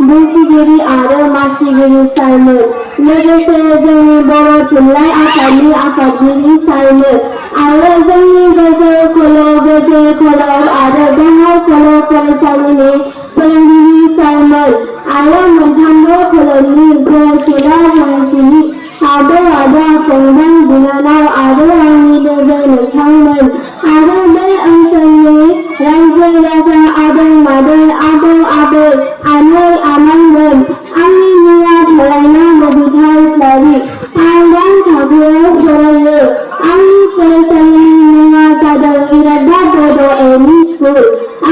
बुंथिगिरि आरो मासिगिरि सारमोन, लोगोसे जोंनि बर' थुनलाइ आफादनि आफादगिरि सारमोन आरो जोंनि गोजौ खल'ब आरो गाहाय खल' फरायसालिनि फोरोंगिरि सारमोन आरो मोनथामबो खल'नि फरायसुला फरायसुलि आबै-आदा, फंबाय, बिनानाव आरो आंनि लोगो नोंथांमोन आरो बे ओनसोलनि रायजो-राजा, आदै-मादै, आबौ-आबै, आनै-आमाइमोन। आंनि मुङा फरायना बबिथा इस्लारि। आं दाइन थाखोआव फरायो। आंनि फरायसालिनि मुङा जादों इराग्दाव बड' एम.इ. स्कुल।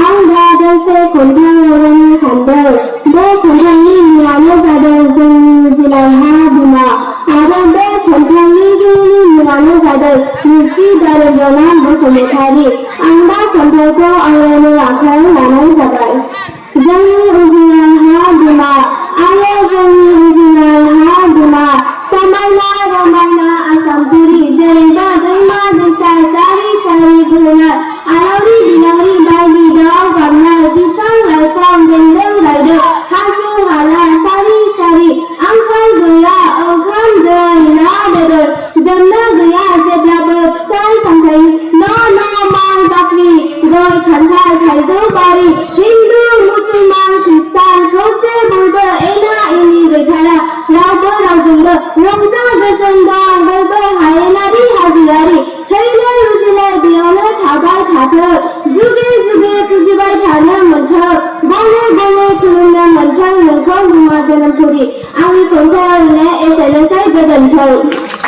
आं दा दोंसे खन्थाइ आवरायनो सानदों। बे खन्थाइनि मुङानो जादों जोंनि उजिनाय हा बिमा आरो बे खन्थाइगिरिनि मुङानो जादों मुक्ति दारेन्द्रनाथ बसुमतारी। आं दा खन्थाइखौ आवरायनो आखायाव लानाय जाबाय। जोंनि उजिनाय हा बिमा आरो जोंनि उजिनाय हा बिमा, समायना रमायना आसामथिरि, जेरैबो दैमा दैसा सारि सारि बोहैनाय, आलारि बिलारि बायदि दाउ गाबनाय, बिफां लाइफां बेन्दों रायदों, हाजो हाला सारि सारि, आंखाल गैया ओंखाम दै ना बेदर, जोबनो गैया जेब्लाबो फिथाइ सामथाइ, न' माइ बाख्रि, गय खान्थाल थाइजौ बारि, हिन्दु मुसलमान ख्रिस्टान खौसे बयबो एना एनि गैथारा, रावबो रावजोंबो रंजा गोजोन दं बयबो हायेनारि हाजोआरि, थैले रुजिले बेयावनो थाबाय थाथों, जुगे जुगे फुजिबाय थानो मोनथों, गले गले खुलुमनो मोनथों नोंखौ बिमा जोनोमगिरि। आंनि खन्थाइ आवरायनाया एसेनोसै, गोजोन्थों।